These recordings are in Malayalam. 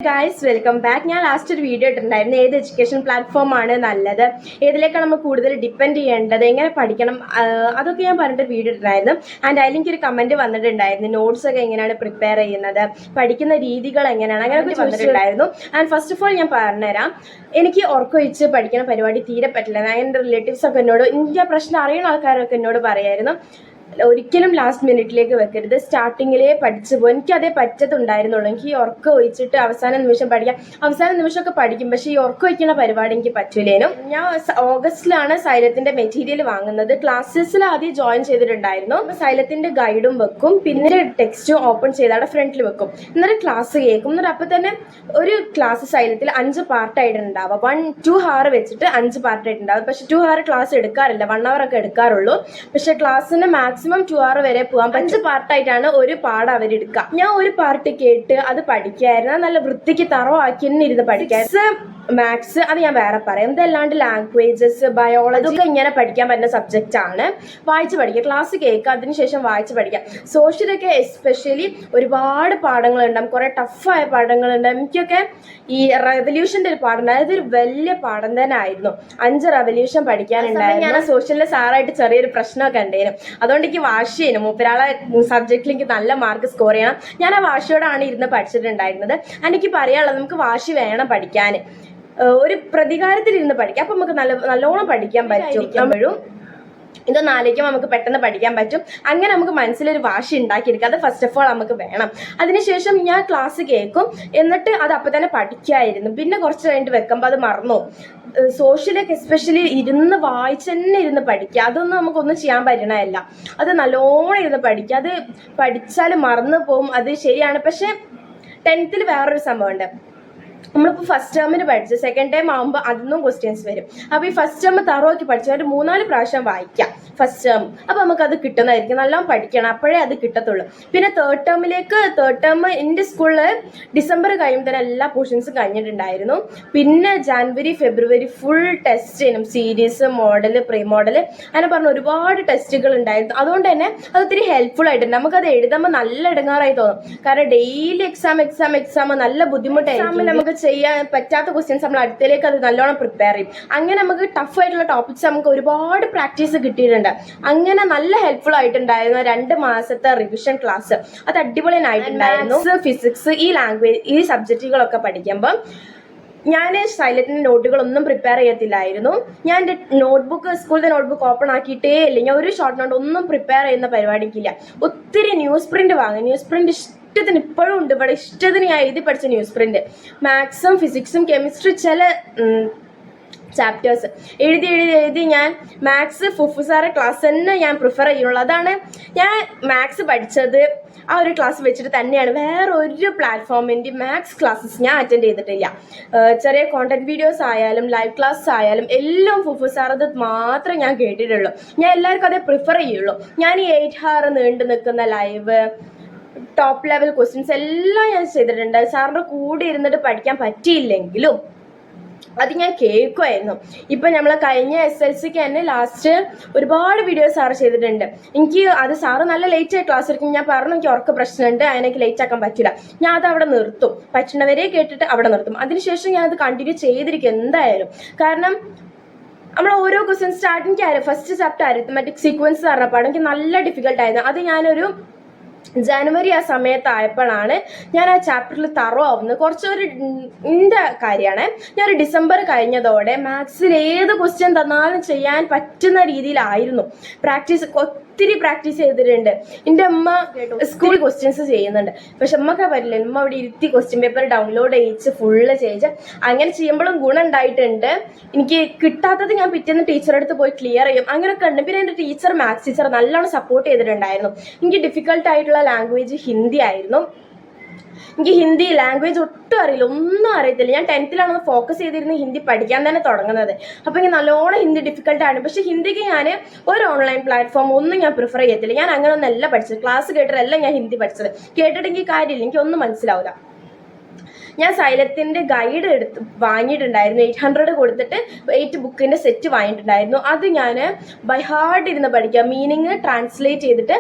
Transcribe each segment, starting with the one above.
Guys welcome back. ഞാൻ ലാസ്റ്റ് ഒരു വീഡിയോ ഇട്ടിട്ടുണ്ടായിരുന്നു ഏത് എഡ്യൂക്കേഷൻ പ്ലാറ്റ്ഫോമാണ് നല്ലത്, ഏതിലേക്കാണ് നമ്മൾ കൂടുതൽ ഡിപ്പെൻഡ് ചെയ്യേണ്ടത്, എങ്ങനെ പഠിക്കണം, അതൊക്കെ ഞാൻ പറഞ്ഞിട്ട് വീഡിയോ ഇട്ടിട്ടുണ്ടായിരുന്നു. ആൻഡ് അതിലേക്ക് ഒരു കമന്റ് വന്നിട്ടുണ്ടായിരുന്നു, നോട്ട്സ് ഒക്കെ എങ്ങനെയാണ് പ്രിപ്പയർ ചെയ്യുന്നത്, പഠിക്കുന്ന രീതികൾ എങ്ങനെയാണ്, അങ്ങനെയൊക്കെ വന്നിട്ടുണ്ടായിരുന്നു. ആൻഡ് ഫസ്റ്റ് ഓഫ് ഓൾ ഞാൻ പറഞ്ഞുതരാം, എനിക്ക് ഉറക്കൊഴിച്ച് പഠിക്കുന്ന പരിപാടി തീരെ പറ്റില്ല. എൻ്റെ റിലേറ്റീവ്സ് ഒക്കെ എന്നോട്, ഇന്ത്യ പ്രശ്നം അറിയുന്ന ആൾക്കാരൊക്കെ എന്നോട് പറയായിരുന്നു, ഒരിക്കലും ലാസ്റ്റ് മിനിറ്റിലേക്ക് വെക്കരുത്, സ്റ്റാർട്ടിങ്ങിലേ പഠിച്ചു പോകും. എനിക്ക് അതേ പറ്റത്തുണ്ടായിരുന്നുള്ളൂ. എനിക്ക് ഈ ഉറക്കം ഒഴിച്ചിട്ട് അവസാന നിമിഷം പഠിക്കാം, അവസാന നിമിഷമൊക്കെ പഠിക്കും, പക്ഷേ ഈ ഉറക്കം ഒഴിക്കുന്ന പരിപാടി എനിക്ക് പറ്റൂലേനും. ഞാൻ ഓഗസ്റ്റിലാണ് സൈലത്തിന്റെ മെറ്റീരിയൽ വാങ്ങുന്നത്. ക്ലാസ്സസിൽ ആദ്യം ജോയിൻ ചെയ്തിട്ടുണ്ടായിരുന്നു. സൈലത്തിന്റെ ഗൈഡും വെക്കും, പിന്നെ ടെക്സ്റ്റും ഓപ്പൺ ചെയ്താണ് ഫ്രണ്ടിൽ വെക്കും. എന്നിട്ട് ക്ലാസ് കേൾക്കും. എന്നിട്ട് അപ്പം തന്നെ ഒരു ക്ലാസ് സൈലത്തിൽ 5 പാർട്ടായിട്ടുണ്ടാവുക. 1-2 hour വെച്ചിട്ട് 5 പാർട്ടായിട്ടുണ്ടാവും. പക്ഷെ 2 hour ക്ലാസ് എടുക്കാറില്ല, 1 hour ഒക്കെ എടുക്കാറുള്ളൂ. പക്ഷെ ക്ലാസ്സിന് മാക്സിമം 2 hour വരെ പോകാൻ 5 പാർട്ടായിട്ടാണ് ഒരു പാഠം അവരെടുക്കുക. ഞാൻ ഒരു പാർട്ട് കേട്ട് അത് പഠിക്കായിരുന്നു, നല്ല വൃത്തിക്ക് തറവാക്കി തന്നെ ഇരുന്ന് പഠിക്കായിരുന്നു. മാത്സ് അത് ഞാൻ വേറെ പറയാം. ഇതല്ലാണ്ട് ലാംഗ്വേജസ്, ബയോളജി ഒക്കെ ഇങ്ങനെ പഠിക്കാൻ പറ്റുന്ന സബ്ജക്റ്റ് ആണ്. വായിച്ച് പഠിക്കുക, ക്ലാസ് കേൾക്കുക, അതിനുശേഷം വായിച്ച് പഠിക്കുക. സോഷ്യലൊക്കെ എസ്പെഷ്യലി ഒരുപാട് പാഠങ്ങളുണ്ടാകും, കുറേ ടഫായ പാഠങ്ങളുണ്ട്. എനിക്കൊക്കെ ഈ റെവല്യൂഷൻ്റെ ഒരു പാഠം, അതായത് ഒരു വലിയ പാഠം തന്നെ ആയിരുന്നു. 5 റെവല്യൂഷൻ പഠിക്കാനുണ്ടായിരുന്നു. ഞാൻ സോഷ്യലിലെ സാറായിട്ട് ചെറിയൊരു പ്രശ്നമൊക്കെ ഉണ്ടായിരുന്നു. അതുകൊണ്ട് എനിക്ക് വാശിയായിരുന്നു, മൂപ്പരാളെ സബ്ജക്റ്റിൽ എനിക്ക് നല്ല മാർക്ക് സ്കോർ ചെയ്യണം. ഞാൻ ആ വാശിയോടാണ് ഇരുന്ന് പഠിച്ചിട്ടുണ്ടായിരുന്നത്. എനിക്ക് പറയാനുള്ളത്, നമുക്ക് വാശി വേണം പഠിക്കാൻ, ഒരു പ്രതികാരത്തിലിരുന്ന് പഠിക്കാം. അപ്പം നമുക്ക് നല്ലോണം പഠിക്കാൻ പറ്റും. നമ്മളും ഇതൊന്നും ആലോചിക്കുമ്പോൾ നമുക്ക് പെട്ടെന്ന് പഠിക്കാൻ പറ്റും. അങ്ങനെ നമുക്ക് മനസ്സിലൊരു വാശി ഉണ്ടാക്കിയെടുക്കുക, അത് ഫസ്റ്റ് ഓഫ് ഓൾ നമുക്ക് വേണം. അതിനുശേഷം ഞാൻ ക്ലാസ് കേൾക്കും, എന്നിട്ട് അത് അപ്പം തന്നെ പഠിക്കായിരുന്നു. പിന്നെ കുറച്ച് കഴിഞ്ഞിട്ട് വെക്കുമ്പോൾ അത് മറന്നു. സോഷ്യലൊക്കെ എസ്പെഷ്യലി ഇരുന്ന് വായിച്ച് തന്നെ ഇരുന്ന് പഠിക്കുക, അതൊന്നും നമുക്കൊന്നും ചെയ്യാൻ പറ്റണമല്ല. അത് നല്ലോണം ഇരുന്ന് പഠിക്കുക. അത് പഠിച്ചാൽ മറന്നു പോകും, അത് ശരിയാണ്. പക്ഷെ 10th വേറൊരു സംഭവമുണ്ട്. നമ്മളിപ്പോൾ ഫസ്റ്റ് ടേമിന് പഠിച്ച് സെക്കൻഡ് ടൈം ആകുമ്പോൾ അതൊന്നും ക്വസ്റ്റ്യൻസ് വരും. അപ്പോൾ ഈ ഫസ്റ്റ് ടേം തറവാക്കി പഠിച്ചാൽ ഒരു 3-4 പ്രാവശ്യം വായിക്കാം ഫസ്റ്റ് ടേം. അപ്പോൾ നമുക്കത് കിട്ടുന്നതായിരിക്കും. നല്ലോണം പഠിക്കണം, അപ്പോഴേ അത് കിട്ടത്തുള്ളൂ. പിന്നെ തേർഡ് ടേം എൻ്റെ സ്കൂളിൽ ഡിസംബർ കഴിയുമ്പോൾ തന്നെ എല്ലാ പോർഷൻസും കഴിഞ്ഞിട്ടുണ്ടായിരുന്നു. പിന്നെ ജാനുവരി ഫെബ്രുവരി ഫുൾ ടെസ്റ്റ് ചെയ്യണം, സീരീസ്, മോഡൽ, പ്രീ മോഡൽ, അങ്ങനെ പറഞ്ഞ ഒരുപാട് ടെസ്റ്റുകൾ ഉണ്ടായിരുന്നു. അതുകൊണ്ട് തന്നെ അത് ഒത്തിരി ഹെൽപ്ഫുൾ ആയിട്ടുണ്ട്. നമുക്കത് എഴുതുമ്പോൾ നല്ല ഇടങ്ങാറായി തോന്നും, കാരണം ഡെയിലി എക്സാം നല്ല ബുദ്ധിമുട്ടായിരിക്കും. നമുക്ക് ചെയ്യാൻ പറ്റാത്ത ക്വസ്റ്റ്യൻസ് നമ്മൾ അടുത്തേക്ക് അത് നല്ലോണം പ്രിപ്പയർ ചെയ്യും. അങ്ങനെ നമുക്ക് ടഫ് ആയിട്ടുള്ള ടോപ്പിക്സ് നമുക്ക് ഒരുപാട് പ്രാക്ടീസ് കിട്ടിയിട്ടുണ്ട്. അങ്ങനെ നല്ല ഹെൽപ്ഫുൾ ആയിട്ടുണ്ടായിരുന്നു 2 മാസത്തെ റിവിഷൻ ക്ലാസ്. അത് അടിപൊളിയായിട്ടുണ്ടായിരുന്നു. ഫിസിക്സ്, ഈ ലാംഗ്വേജ്, ഈ സബ്ജക്റ്റുകളൊക്കെ പഠിക്കുമ്പോൾ ഞാൻ സൈലറ്റിൻ്റെ നോട്ടുകളൊന്നും പ്രിപ്പയർ ചെയ്യത്തില്ലായിരുന്നു. ഞാൻ എൻ്റെ സ്കൂളിലെ നോട്ട്ബുക്ക് ഓപ്പൺ ആക്കിയിട്ടേ ഇല്ല. ഞാൻ ഒരു ഷോർട്ട് നോട്ട് ഒന്നും പ്രിപ്പയർ ചെയ്യുന്ന പരിപാടിക്കില്ല. ഒത്തിരി ന്യൂസ് പ്രിന്റ് വാങ്ങും. ന്യൂസ് പ്രിന്റ് ഇഷ്ടത്തിന് ഇപ്പോഴും ഉണ്ട് ഇവിടെ. ഇഷ്ടത്തിന് ഞാൻ എഴുതി പഠിച്ച ന്യൂസ് പ്രിന്റ്. മാത്സും ഫിസിക്സും കെമിസ്ട്രി ചില ചാപ്റ്റേഴ്സ് എഴുതി ഞാൻ മാത്സ് ഫുഫു സാറെ ക്ലാസ് തന്നെ ഞാൻ പ്രിഫർ ചെയ്യുള്ളൂ. അതാണ് ഞാൻ മാത്സ് പഠിച്ചത് ആ ഒരു ക്ലാസ് വെച്ചിട്ട് തന്നെയാണ്. വേറെ ഒരു പ്ലാറ്റ്ഫോമിൻ്റെ മാത്സ് ക്ലാസ്സസ് ഞാൻ അറ്റൻഡ് ചെയ്തിട്ടില്ല. ചെറിയ കോണ്ടന്റ് വീഡിയോസ് ആയാലും ലൈവ് ക്ലാസ് ആയാലും എല്ലാം ഫുഫു സാറത് മാത്രമേ ഞാൻ കേട്ടിട്ടുള്ളൂ. ഞാൻ എല്ലാവർക്കും അതേ പ്രിഫർ ചെയ്യുള്ളൂ. ഞാൻ ഈ 8 hour നീണ്ടു നിൽക്കുന്ന ലൈവ്, ടോപ്പ് ലെവൽ ക്വസ്റ്റ്യൻസ് എല്ലാം ഞാൻ ചെയ്തിട്ടുണ്ട്. സാറിൻ്റെ കൂടെ ഇരുന്നിട്ട് പഠിക്കാൻ പറ്റിയില്ലെങ്കിലും അത് ഞാൻ കേൾക്കുമായിരുന്നു. ഇപ്പം നമ്മൾ കഴിഞ്ഞ SLCക്ക് തന്നെ ലാസ്റ്റ് ഒരുപാട് വീഡിയോസ് സാറ് ചെയ്തിട്ടുണ്ട്. എനിക്ക് അത് സാറ് നല്ല ലേറ്റായി ക്ലാസ് എടുക്കും. ഞാൻ പറഞ്ഞു എനിക്ക് ഉറക്ക പ്രശ്നമുണ്ട്, അതിനൊക്കെ ലേറ്റ് ആക്കാൻ പറ്റില്ല. ഞാൻ അത് അവിടെ നിർത്തും, പറ്റുന്നവരെ കേട്ടിട്ട് അവിടെ നിർത്തും. അതിനുശേഷം ഞാൻ അത് കണ്ടിന്യൂ ചെയ്തിരിക്കും എന്തായാലും. കാരണം നമ്മൾ ഓരോ question starting first chapter arithmetic sequence പറഞ്ഞപ്പോൾ എനിക്ക് നല്ല ഡിഫിക്കൽട്ടായിരുന്നു. അത് ഞാനൊരു ജനുവരി ആ സമയത്തായപ്പോഴാണ് ഞാൻ ആ ചാപ്റ്ററിൽ ആവുന്നത്. കുറച്ചൊരു എൻ്റെ കാര്യമാണ്. ഞാനൊരു ഡിസംബർ കഴിഞ്ഞതോടെ മാത്സിൽ ഏത് ക്വസ്റ്റ്യൻ തന്നാലും ചെയ്യാൻ പറ്റുന്ന രീതിയിലായിരുന്നു. ഒത്തിരി പ്രാക്ടീസ് ചെയ്തിട്ടുണ്ട്. എൻ്റെ അമ്മ സ്കൂൾ ക്വസ്റ്റ്യൻസ് ചെയ്യുന്നുണ്ട്, പക്ഷെ അമ്മക്ക് പറ്റില്ല. അമ്മ അവിടെ ഇരുത്തി ക്വസ്റ്റ്യൻ പേപ്പർ ഡൗൺലോഡ് ചെയ്യിച്ച് ഫുള്ള് ചെയ്യിച്ച് അങ്ങനെ ചെയ്യുമ്പോഴും ഗുണം ഉണ്ടായിട്ടുണ്ട്. എനിക്ക് കിട്ടാത്തത് ഞാൻ പിറ്റേന്ന് ടീച്ചറെ അടുത്ത് പോയി ക്ലിയർ ചെയ്യും, അങ്ങനെയൊക്കെ ഉണ്ട്. പിന്നെ എൻ്റെ മാത്സ് ടീച്ചർ നല്ലോണം സപ്പോർട്ട് ചെയ്തിട്ടുണ്ടായിരുന്നു. എനിക്ക് ഡിഫിക്കൽട്ടായിട്ടുള്ള ലാംഗ്വേജ് ഹിന്ദി ആയിരുന്നു. എനിക്ക് ഹിന്ദി ലാംഗ്വേജ് ഒട്ടും അറിയില്ല, ഒന്നും അറിയത്തില്ല. ഞാൻ 10th ഫോക്കസ് ചെയ്തിരുന്ന് ഹിന്ദി പഠിക്കാൻ തന്നെ തുടങ്ങുന്നത്. അപ്പോൾ എനിക്ക് നല്ലോണം ഹിന്ദി ഡിഫിക്കൽട്ടാണ്. പക്ഷേ ഹിന്ദിക്ക് ഞാൻ ഒരു ഓൺലൈൻ പ്ലാറ്റ്ഫോം ഒന്നും ഞാൻ പ്രിഫർ ചെയ്യത്തില്ല. ഞാൻ അങ്ങനെ ഒന്നല്ല പഠിച്ചത്. ക്ലാസ് കേട്ടിട്ടല്ല ഞാൻ ഹിന്ദി പഠിച്ചത്. കേട്ടിട്ടെങ്കിൽ കാര്യമില്ല, എനിക്കൊന്നും മനസ്സിലാവില്ല. ഞാൻ സൈലത്തിൻ്റെ ഗൈഡ് വാങ്ങിയിട്ടുണ്ടായിരുന്നു. 800 കൊടുത്തിട്ട് 8 ബുക്കിൻ്റെ സെറ്റ് വാങ്ങിയിട്ടുണ്ടായിരുന്നു. അത് ഞാൻ ബൈ ഹാർട്ട് ഇരുന്ന് പഠിക്കുക, മീനിങ് ട്രാൻസ്ലേറ്റ് ചെയ്തിട്ട്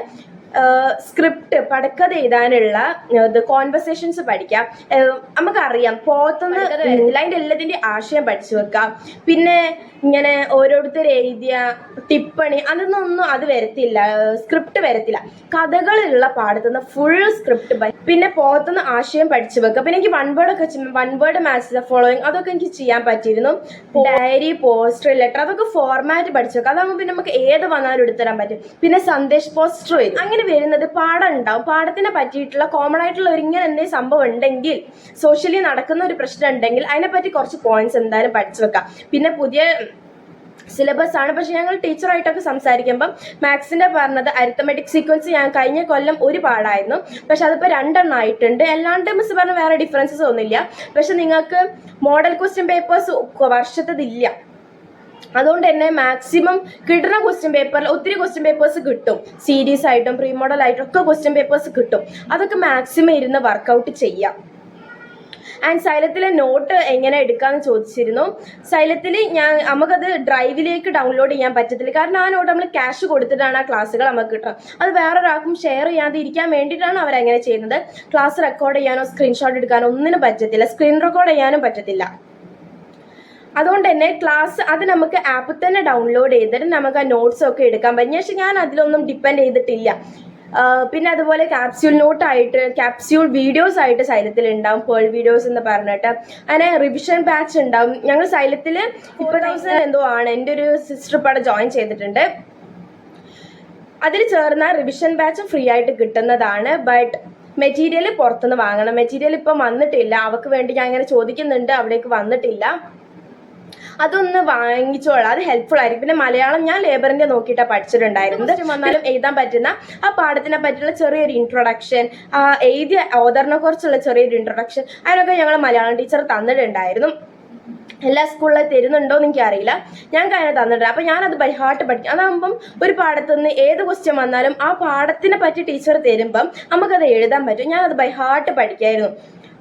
സ്ക്രിപ്റ്റ് പടക്കഥ എഴുതാനുള്ള കോൺവെർസേഷൻസ് പഠിക്കാം. നമുക്കറിയാം പോത്തുനിന്ന് അതിൻ്റെ എല്ലാത്തിൻ്റെ ആശയം പഠിച്ചു വെക്കാം. പിന്നെ ഇങ്ങനെ ഓരോരുത്തർ എഴുതിയ ടിപ്പണി അതൊന്നും അത് വരത്തില്ല, സ്ക്രിപ്റ്റ് വരത്തില്ല. കഥകളുള്ള പാടത്തുനിന്ന് ഫുൾ സ്ക്രിപ്റ്റ് പിന്നെ പോത്തുനിന്ന് ആശയം പഠിച്ചു വെക്കുക. പിന്നെ എനിക്ക് one word match the following അതൊക്കെ എനിക്ക് ചെയ്യാൻ പറ്റിയിരുന്നു. ഡയറി, പോസ്റ്റർ, ലെറ്റർ അതൊക്കെ ഫോർമാറ്റ് പഠിച്ചു വെക്കുക. അതാകുമ്പോൾ പിന്നെ നമുക്ക് ഏത് വന്നാലും എടുത്തുതരാൻ പറ്റും. പിന്നെ സന്ദേശ് പോസ്റ്റർ വരും. അങ്ങനെ വരുന്നത് പാഠം ഉണ്ടാവും. പാഠത്തിനെ പറ്റിയിട്ടുള്ള കോമൺ ആയിട്ടുള്ള ഒരു ഇങ്ങനെ എന്തെങ്കിലും സംഭവം ഉണ്ടെങ്കിൽ, സോഷ്യലി നടക്കുന്ന ഒരു പ്രശ്നം ഉണ്ടെങ്കിൽ അതിനെപ്പറ്റി കുറച്ച് പോയിന്റ്സ് എന്തായാലും പഠിച്ചു വെക്കാം. പിന്നെ പുതിയ സിലബസ് ആണ്. പക്ഷെ ഞങ്ങൾ ടീച്ചറായിട്ടൊക്കെ സംസാരിക്കുമ്പം മാത്സിൻ്റെ പറഞ്ഞത് അരിത്തമെറ്റിക് സീക്വൻസ് ഞാൻ കഴിഞ്ഞ കൊല്ലം ഒരു പാഠമായിരുന്നു, പക്ഷെ അതിപ്പോൾ 2 ആയിട്ടുണ്ട്. അല്ലാണ്ട് മിസ് പറഞ്ഞ വേറെ ഡിഫറൻസസ് ഒന്നുമില്ല. പക്ഷെ നിങ്ങൾക്ക് മോഡൽ ക്വസ്റ്റ്യൻ പേപ്പേഴ്സ് വർഷത്തതില്ല. അതുകൊണ്ട് തന്നെ മാക്സിമം കിട്ടുന്ന ക്വസ്റ്റ്യൻ പേപ്പറിൽ ഒത്തിരി ക്വസ്റ്റ്യൻ പേപ്പേഴ്സ് കിട്ടും. സീരീസ് ആയിട്ടും പ്രീ മോഡൽ ആയിട്ടും ഒക്കെ ക്വസ്റ്റ്യൻ പേപ്പേഴ്സ് കിട്ടും. അതൊക്കെ മാക്സിമം ഇരുന്ന് വർക്കൗട്ട് ചെയ്യാം. ആൻഡ് സൈലത്തിലെ നോട്ട് എങ്ങനെ എടുക്കാമെന്ന് ചോദിച്ചിരുന്നു. സൈലത്തിൽ നമുക്കത് ഡ്രൈവിലേക്ക് ഡൗൺലോഡ് ചെയ്യാൻ പറ്റത്തില്ല. കാരണം ആ നോട്ട് നമ്മൾ ക്യാഷ് കൊടുത്തിട്ടാണ് ആ ക്ലാസ്സുകൾ നമുക്ക് കിട്ടുക. അത് വേറൊരാൾക്കും ഷെയർ ചെയ്യാതെ ഇരിക്കാൻ വേണ്ടിയിട്ടാണ് അവരങ്ങനെ ചെയ്യുന്നത്. ക്ലാസ് റെക്കോർഡ് ചെയ്യാനോ സ്ക്രീൻഷോട്ട് എടുക്കാനോ ഒന്നിനും പറ്റത്തില്ല. സ്ക്രീൻ റെക്കോർഡ് ചെയ്യാനും പറ്റത്തില്ല. അതുകൊണ്ട് തന്നെ ക്ലാസ് അത് നമുക്ക് ആപ്പിൽ തന്നെ ഡൗൺലോഡ് ചെയ്തിട്ട് നമുക്ക് ആ നോട്ട്സ് ഒക്കെ എടുക്കാൻ പറ്റും. പക്ഷേ ഞാൻ അതിലൊന്നും ഡിപ്പെൻഡ് ചെയ്തിട്ടില്ല. പിന്നെ അതുപോലെ ക്യാപ്സ്യൂൾ വീഡിയോസ് ആയിട്ട് സൈലത്തിൽ ഉണ്ടാവും. പേൾ വീഡിയോസ് എന്ന് പറഞ്ഞിട്ട് അങ്ങനെ റിവിഷൻ ബാച്ച് ഉണ്ടാവും. ഞങ്ങൾ സൈലത്തിൽ 40,000 എന്തോ ആണ്. എൻ്റെ ഒരു സിസ്റ്റർ ഇപ്പോൾ അവിടെ ജോയിൻ ചെയ്തിട്ടുണ്ട്. അതിൽ ചേർന്ന റിവിഷൻ ബാച്ച് ഫ്രീ ആയിട്ട് കിട്ടുന്നതാണ്. ബട്ട് മെറ്റീരിയൽ പുറത്തുനിന്ന് വാങ്ങണം. മെറ്റീരിയൽ ഇപ്പം വന്നിട്ടില്ല. അവർക്ക് വേണ്ടി ഞാൻ അങ്ങനെ ചോദിക്കുന്നുണ്ട്, അവിടേക്ക് വന്നിട്ടില്ല. അതൊന്ന് വാങ്ങിച്ചോളാം, അത് ഹെൽപ്ഫുൾ ആയിരിക്കും. പിന്നെ മലയാളം ഞാൻ ലേബറിന്റെ നോക്കിയിട്ടാണ് പഠിച്ചിട്ടുണ്ടായിരുന്നത്. വന്നാലും എഴുതാൻ പറ്റുന്ന ആ പാഠത്തിനെ പറ്റിയുള്ള ചെറിയൊരു ഇൻട്രൊഡക്ഷൻ, എഴുതിയ ഓദറിനെ കുറിച്ചുള്ള ചെറിയൊരു ഇൻട്രൊഡക്ഷൻ അതിനൊക്കെ ഞങ്ങൾ മലയാളം ടീച്ചർ തന്നിട്ടുണ്ടായിരുന്നു. എല്ലാ സ്കൂളിലും തരുന്നുണ്ടോ എന്ന് എനിക്കറിയില്ല. ഞങ്ങൾക്ക് അതിനെ തന്നിട്ടുണ്ട്. അപ്പം ഞാനത് ബൈ ഹാർട്ട് പഠിക്കും. അതാകുമ്പം ഒരു പാഠത്തുനിന്ന് ഏത് ക്വസ്റ്റ്യൻ വന്നാലും ആ പാഠത്തിനെ പറ്റി ടീച്ചർ തരുമ്പം നമുക്കത് എഴുതാൻ പറ്റും. ഞാനത് ബൈ ഹാർട്ട് പഠിക്കായിരുന്നു.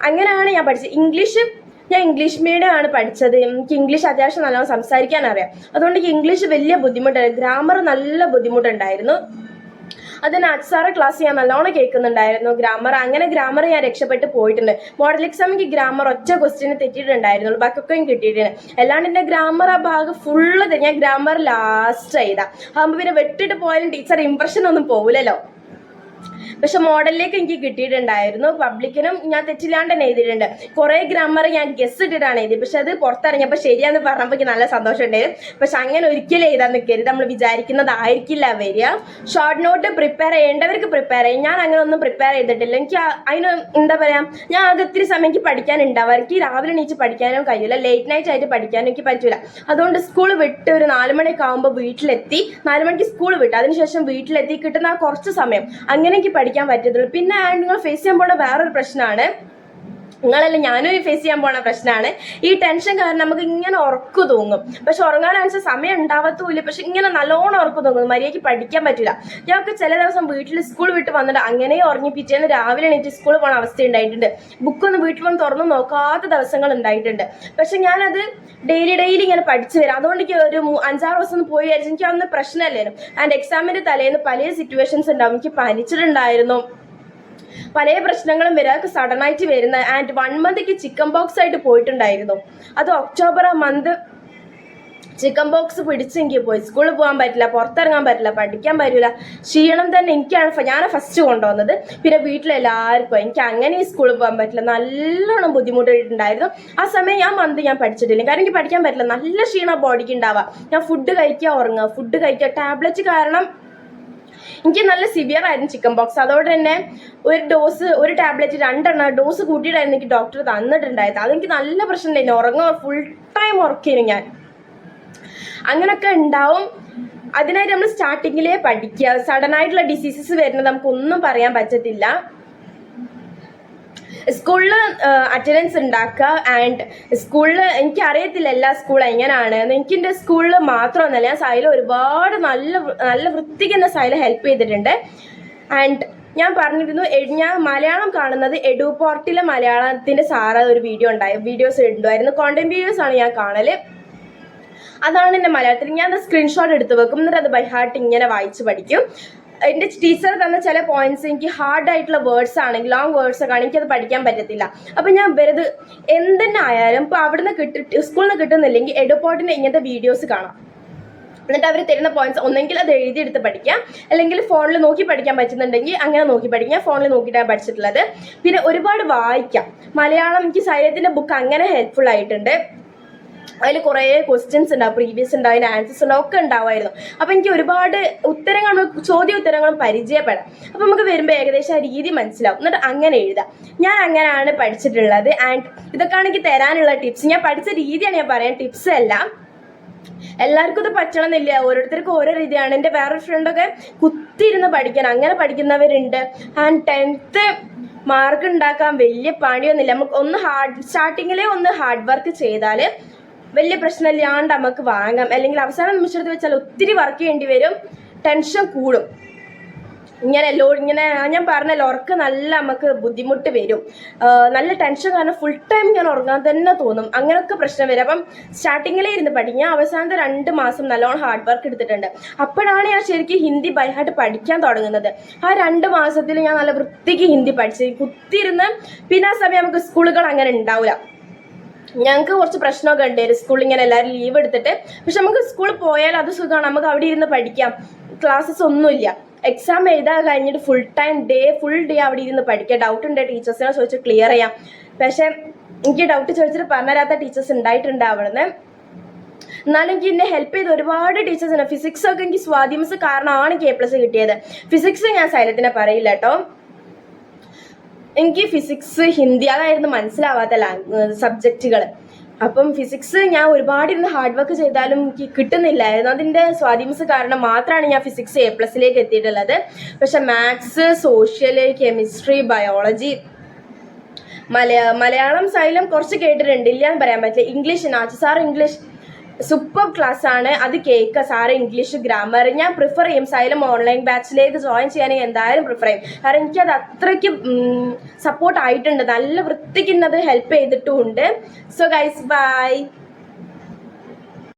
അങ്ങനെയാണ് ഞാൻ പഠിച്ചത്. ഞാൻ ഇംഗ്ലീഷ് മീഡിയം ആണ് പഠിച്ചത്. എനിക്ക് ഇംഗ്ലീഷ് അത്യാവശ്യം നല്ലോണം സംസാരിക്കാൻ അറിയാം. അതുകൊണ്ട് എനിക്ക് ഇംഗ്ലീഷ് വലിയ ബുദ്ധിമുട്ടായിരുന്നു. ഗ്രാമർ നല്ല ബുദ്ധിമുട്ടുണ്ടായിരുന്നു. അതിന് അച്ഛാറ് ക്ലാസ് ഞാൻ നല്ലോണം കേൾക്കുന്നുണ്ടായിരുന്നു. ഗ്രാമർ ഞാൻ രക്ഷപ്പെട്ട് പോയിട്ടുണ്ട്. മോഡൽ എക്സാമിക്ക് ഗ്രാമർ ഒറ്റ ക്വസ്റ്റ്യന് തെറ്റിയിട്ടുണ്ടായിരുന്നുള്ളൂ, ബാക്കിയൊക്കെ കിട്ടിയിട്ടുണ്ട്. അല്ലാണ്ട് എൻ്റെ ഗ്രാമർ ആ ഭാഗം ഫുള്ള് ഞാൻ ഗ്രാമർ ലാസ്റ്റ് ചെയ്താൽ ആകുമ്പോൾ പിന്നെ വെട്ടിട്ട് പോയാലും ടീച്ചർ ഇംപ്രഷൻ ഒന്നും പോകില്ലല്ലോ. പക്ഷെ മോഡലിലേക്ക് എനിക്ക് കിട്ടിയിട്ടുണ്ടായിരുന്നു. പബ്ലിക്കിനും ഞാൻ തെറ്റില്ലാണ്ട് തന്നെ എഴുതിയിട്ടുണ്ട്. കുറേ ഗ്രാമർ ഞാൻ ഗസ് ഇട്ടിട്ടാണ് എഴുതി. പക്ഷെ അത് പുറത്തിറങ്ങിയപ്പോൾ ശരിയാന്ന് പറഞ്ഞപ്പോൾ എനിക്ക് നല്ല സന്തോഷം ഉണ്ടായിരുന്നു. പക്ഷെ അങ്ങനെ ഒരിക്കലും എഴുതാൻ നിൽക്കരുത്. നമ്മൾ വിചാരിക്കുന്നതായിരിക്കില്ല വരിക. ഷോർട്ട് നോട്ട് പ്രിപ്പയർ ചെയ്യേണ്ടവർക്ക് പ്രിപ്പയർ ചെയ്യും. ഞാൻ അങ്ങനെ ഒന്നും പ്രിപ്പയർ ചെയ്തിട്ടില്ല. എനിക്ക് അതിന് എന്താ പറയുക, ഞാൻ ഒത്തിരി സമയം എനിക്ക് പഠിക്കാനുണ്ടാവും. എനിക്ക് രാവിലെ എണീച്ച് പഠിക്കാനും കഴിയില്ല, ലേറ്റ് നൈറ്റ് ആയിട്ട് പഠിക്കാനും എനിക്ക് പറ്റില്ല. അതുകൊണ്ട് സ്കൂൾ വിട്ട് ഒരു 4 മണിയൊക്കെ ആകുമ്പോൾ വീട്ടിലെത്തി, 4 മണിക്ക് സ്കൂൾ വിട്ട് അതിനുശേഷം വീട്ടിലെത്തി കിട്ടുന്ന ആ കുറച്ച് സമയം അങ്ങനെ എനിക്ക് പഠിക്കാൻ പറ്റത്തുള്ളൂ. പിന്നെ നിങ്ങൾ ഫേസ് ചെയ്യാൻ പോണ വേറൊരു പ്രശ്നമാണ്, നിങ്ങളല്ല ഞാനും ഫേസ് ചെയ്യാൻ പോണ പ്രശ്നമാണ് ഈ ടെൻഷൻ. കാരണം നമുക്ക് ഇങ്ങനെ ഉറക്കു തൂങ്ങും. പക്ഷെ ഉറങ്ങാനനുസരിച്ച് സമയം ഉണ്ടാവത്തുമില്ല. പക്ഷെ ഇങ്ങനെ നല്ലോണം ഉറക്കു തൂങ്ങും, മര്യാദയ്ക്ക് പഠിക്കാൻ പറ്റില്ല. ഞങ്ങൾക്ക് ചില ദിവസം വീട്ടിൽ സ്കൂൾ വിട്ട് വന്നിട്ട് അങ്ങനെ ഉറങ്ങി പിറ്റേന്ന് രാവിലെ എണീറ്റ് സ്കൂളിൽ പോകണ അവസ്ഥ ഉണ്ടായിട്ടുണ്ട്. ബുക്കൊന്നും വീട്ടിൽ വന്ന് തുറന്ന് നോക്കാത്ത ദിവസങ്ങൾ ഉണ്ടായിട്ടുണ്ട്. പക്ഷെ ഞാനത് ഡെയിലി ഇങ്ങനെ പഠിച്ചു വരാം. അതുകൊണ്ട് എനിക്ക് ഒരു 5-6 ദിവസം ഒന്ന് പോയി വിചാരിച്ചു. എനിക്ക് അതൊന്നും പ്രശ്നമല്ലായിരുന്നു. ആൻഡ് എക്സാമിൻ്റെ തലേന്ന് പല സിറ്റുവേഷൻസ് ഉണ്ടാവും. എനിക്ക് പനിച്ചിട്ടുണ്ടായിരുന്നു, പല പ്രശ്നങ്ങളും വരും. അതൊക്കെ സഡനായിട്ട് വരുന്ന. ആൻഡ് 1 മന്ത് ചിക്കൻ ബോക്സ് ആയിട്ട് പോയിട്ടുണ്ടായിരുന്നു. അത് ഒക്ടോബർ ആ മന്ത് ചിക്കൻ ബോക്സ് പിടിച്ച് എനിക്ക് പോയി. സ്കൂളിൽ പോകാൻ പറ്റില്ല, പുറത്തിറങ്ങാൻ പറ്റില്ല, പഠിക്കാൻ പറ്റില്ല. ക്ഷീണം തന്നെ ഞാനാണ് ഫസ്റ്റ് കൊണ്ടുവന്നത്. പിന്നെ വീട്ടിലെല്ലാവർക്കും. എനിക്ക് അങ്ങനെ സ്കൂളിൽ പോകാൻ പറ്റില്ല, നല്ലോണം ബുദ്ധിമുട്ടായിട്ടുണ്ടായിരുന്നു. ആ സമയം ഞാൻ പഠിച്ചിട്ടില്ല. കാരണം എനിക്ക് പഠിക്കാൻ പറ്റില്ല, നല്ല ക്ഷീണം ബോഡിക്ക് ഉണ്ടാവുക. ഞാൻ ഫുഡ് കഴിക്കുക ടാബ്ലറ്റ് കാരണം എനിക്ക് നല്ല സിവിയർ ആയിരുന്നു ചിക്കൻ ബോക്സ്. അതുകൊണ്ട് തന്നെ ഒരു ടാബ്ലറ്റ് 2 ഡോസ് കൂട്ടിയിട്ടായിരുന്നു എനിക്ക് ഡോക്ടർ തന്നിട്ടുണ്ടായത്. അതെനിക്ക് നല്ല പ്രശ്നമുണ്ടായിരുന്നു. ഫുൾ ടൈം ഉറക്കിയിരുന്നു ഞാൻ. അങ്ങനെയൊക്കെ ഉണ്ടാവും. അതിനായിട്ട് നമ്മൾ സ്റ്റാർട്ടിങ്ങിലേ പഠിക്കുക. സഡനായിട്ടുള്ള ഡിസീസസ് വരുന്നത് നമുക്കൊന്നും പറയാൻ പറ്റത്തില്ല. സ്കൂളിൽ അറ്റൻഡൻസ് ഉണ്ടാക്കുക. ആൻഡ് സ്കൂളിൽ എനിക്കറിയത്തില്ല എല്ലാ സ്കൂളും എങ്ങനെയാണ്. എൻ്റെ സ്കൂളിൽ മാത്രമൊന്നുമല്ല, ഞാൻ സൈല ഒരുപാട് നല്ല വൃത്തിക്ക് തന്നെ സൈല ഹെൽപ്പ് ചെയ്തിട്ടുണ്ട്. ആൻഡ് ഞാൻ പറഞ്ഞിരുന്നു, ഞാൻ മലയാളം കാണുന്നത് എഡുപോർട്ടിലെ മലയാളത്തിൻ്റെ സാറ് ഒരു വീഡിയോസ് ഇടുമായിരുന്നു. കോണ്ടന്റ് വീഡിയോസ് ആണ് ഞാൻ കാണല്. അതാണ് എൻ്റെ മലയാളത്തിൽ. ഞാൻ സ്ക്രീൻഷോട്ട് എടുത്ത് വെക്കും, എന്നിട്ട് അത് ബൈ ഹാർട്ട് ഇങ്ങനെ വായിച്ച് പഠിക്കും. എൻ്റെ ടീച്ചർ തന്ന ചില പോയിന്റ്സ് എനിക്ക് ഹാർഡായിട്ടുള്ള വേർഡ്സ് ആണെങ്കിൽ ലോങ് വേർഡ്സ് ഒക്കെ ആണെങ്കിൽ എനിക്കത് പഠിക്കാൻ പറ്റത്തില്ല. അപ്പം ഞാൻ വെറുതെ എന്തെന്നെ ആയാലും ഇപ്പോൾ അവിടുന്ന് സ്കൂളിൽ നിന്ന് കിട്ടുന്നില്ലെങ്കിൽ എഡുപോർട്ടിൻ്റെ ഇങ്ങനത്തെ വീഡിയോസ് കാണാം. എന്നിട്ട് അവർ തരുന്ന പോയിന്റ്സ് ഒന്നെങ്കിൽ അത് എഴുതിയെടുത്ത് പഠിക്കാം, അല്ലെങ്കിൽ ഫോണിൽ നോക്കി പഠിക്കാൻ പറ്റുന്നുണ്ടെങ്കിൽ അങ്ങനെ നോക്കി പഠിക്കാം. ഫോണിൽ നോക്കിയിട്ടാണ് പഠിച്ചിട്ടുള്ളത്. പിന്നെ ഒരുപാട് വായിക്കാം. മലയാളം എനിക്ക് സൈലത്തിൻ്റെ ബുക്ക് അങ്ങനെ ഹെൽപ്ഫുൾ ആയിട്ടുണ്ട്. അതിൽ കുറേ ക്വസ്റ്റ്യൻസ് ഉണ്ടാവും, പ്രീവിയസ് ഉണ്ടാവും, അതിൻ്റെ ആൻസേഴ്സ് ഉണ്ടാവും, ഒക്കെ ഉണ്ടാവുമായിരുന്നു. അപ്പോൾ എനിക്ക് ഒരുപാട് ചോദ്യോത്തരങ്ങളും പരിചയപ്പെടാം. അപ്പോൾ നമുക്ക് വരുമ്പോൾ ഏകദേശം ആ രീതി മനസ്സിലാവും. എന്നിട്ട് അങ്ങനെ എഴുതാം. ഞാൻ അങ്ങനെയാണ് പഠിച്ചിട്ടുള്ളത്. ആൻഡ് ഇതൊക്കെയാണ് എനിക്ക് തരാനുള്ള ടിപ്സ്. ഞാൻ പഠിച്ച രീതിയാണ് ഞാൻ പറയാൻ, ടിപ്സ് എല്ലാം എല്ലാവർക്കും ഇത് പറ്റണമെന്നില്ല, ഓരോരുത്തർക്കും ഓരോ രീതിയാണ്. എൻ്റെ വേറൊരു ഫ്രണ്ടൊക്കെ കുത്തിയിരുന്ന് പഠിക്കാൻ അങ്ങനെ പഠിക്കുന്നവരുണ്ട്. ആൻഡ് 10th മാർക്ക് ഉണ്ടാക്കാൻ വലിയ പണിയൊന്നുമില്ല. നമുക്ക് സ്റ്റാർട്ടിങ്ങിലെ ഹാർഡ് വർക്ക് ചെയ്താൽ വലിയ പ്രശ്നമില്ലാണ്ട് നമുക്ക് വാങ്ങാം. അല്ലെങ്കിൽ അവസാന നിമിഷത്തിൽ വെച്ചാൽ ഒത്തിരി വർക്ക് ചെയ്യേണ്ടി വരും, ടെൻഷൻ കൂടും. ഇങ്ങനെ ഞാൻ പറഞ്ഞല്ലോ, ഉറക്കം നല്ല നമുക്ക് ബുദ്ധിമുട്ട് വരും, നല്ല ടെൻഷൻ കാരണം ഫുൾ ടൈം ഞാൻ ഉറങ്ങാൻ തന്നെ തോന്നും, അങ്ങനെയൊക്കെ പ്രശ്നം വരും. അപ്പം സ്റ്റാർട്ടിങ്ങിലേ ഇരുന്ന് പഠിക്കും. ഞാൻ അവസാനത്തെ 2 മാസം നല്ലോണം ഹാർഡ് വർക്ക് എടുത്തിട്ടുണ്ട്. അപ്പോഴാണ് ഞാൻ ശരിക്കും ഹിന്ദി ബൈഹാർട്ട് പഠിക്കാൻ തുടങ്ങുന്നത്. ആ 2 മാസത്തിൽ ഞാൻ നല്ല വൃത്തിക്ക് ഹിന്ദി പഠിച്ച് കുത്തിയിരുന്ന്. പിന്നെ ആ സമയം നമുക്ക് സ്കൂളുകൾ അങ്ങനെ ഉണ്ടാവില്ല. ഞങ്ങൾക്ക് കുറച്ച് പ്രശ്നമൊക്കെ ഉണ്ടായിരുന്നു സ്കൂളിൽ ഇങ്ങനെ എല്ലാവരും ലീവ് എടുത്തിട്ട്. പക്ഷെ നമുക്ക് സ്കൂളിൽ പോയാൽ അത് സുഖമാണ്, നമുക്ക് അവിടെ ഇരുന്ന് പഠിക്കാം. ക്ലാസ്സസ് ഒന്നുമില്ല. എക്സാം എഴുതാൻ കഴിഞ്ഞിട്ട് ഫുൾ ഡേ അവിടെ ഇരുന്ന് പഠിക്കാം. ഡൗട്ട് ഉണ്ട് ടീച്ചേഴ്സിനെ ചോദിച്ച് ക്ലിയർ ചെയ്യാം. പക്ഷെ എനിക്ക് ഡൗട്ട് ചോദിച്ചിട്ട് പറഞ്ഞുതരാത്ത ടീച്ചേഴ്സ് ഉണ്ടായിട്ടുണ്ട് അവിടുന്ന്. എന്നാലും എനിക്ക് എന്നെ ഹെൽപ്പ് ചെയ്ത് ഒരുപാട് ടീച്ചേഴ്സ് ഉണ്ട്. ഫിസിക്സ് ഒക്കെ എനിക്ക് സ്വാധീനിച്ച കാരണമാണ് A+ കിട്ടിയത്. ഫിസിക്സ് ഞാൻ സൈലത്തിനെ പറയില്ല കേട്ടോ. എനിക്ക് ഫിസിക്സ്, ഹിന്ദി അതായിരുന്നു മനസ്സിലാവാത്ത സബ്ജക്റ്റുകൾ. അപ്പം ഫിസിക്സ് ഞാൻ ഒരുപാട് ഇരുന്ന് ഹാർഡ് വർക്ക് ചെയ്താലും എനിക്ക് കിട്ടുന്നില്ലായിരുന്നു. അതിൻ്റെ സ്വാധീനിച്ച കാരണം മാത്രമാണ് ഞാൻ ഫിസിക്സ് A+ലേക്ക് എത്തിയിട്ടുള്ളത്. പക്ഷെ maths, social, chemistry, biology, Malayalam Xylem കുറച്ച് കേട്ടിട്ടുണ്ട്, ഇല്ല എന്ന് പറയാൻ പറ്റില്ല. ഇംഗ്ലീഷ്, നാച്ച് സാർ ഇംഗ്ലീഷ് സൂപ്പർ ക്ലാസ് ആണ്, അത് കേൾക്കുക. സാറ് ഇംഗ്ലീഷ് ഗ്രാമർ ഞാൻ പ്രിഫർ ചെയ്യും. സൈലം ഓൺലൈൻ ബാച്ചിലേക്ക് ജോയിൻ ചെയ്യാനെങ്കിൽ എന്തായാലും പ്രിഫർ ചെയ്യും. കാരണം എനിക്കത് അത്രയ്ക്ക് സപ്പോർട്ട് ആയിട്ടുണ്ട്. നല്ല വൃത്തിക്ക് ഇന്നത് ഹെൽപ്പ് ചെയ്തിട്ടുമുണ്ട്. So guys, by.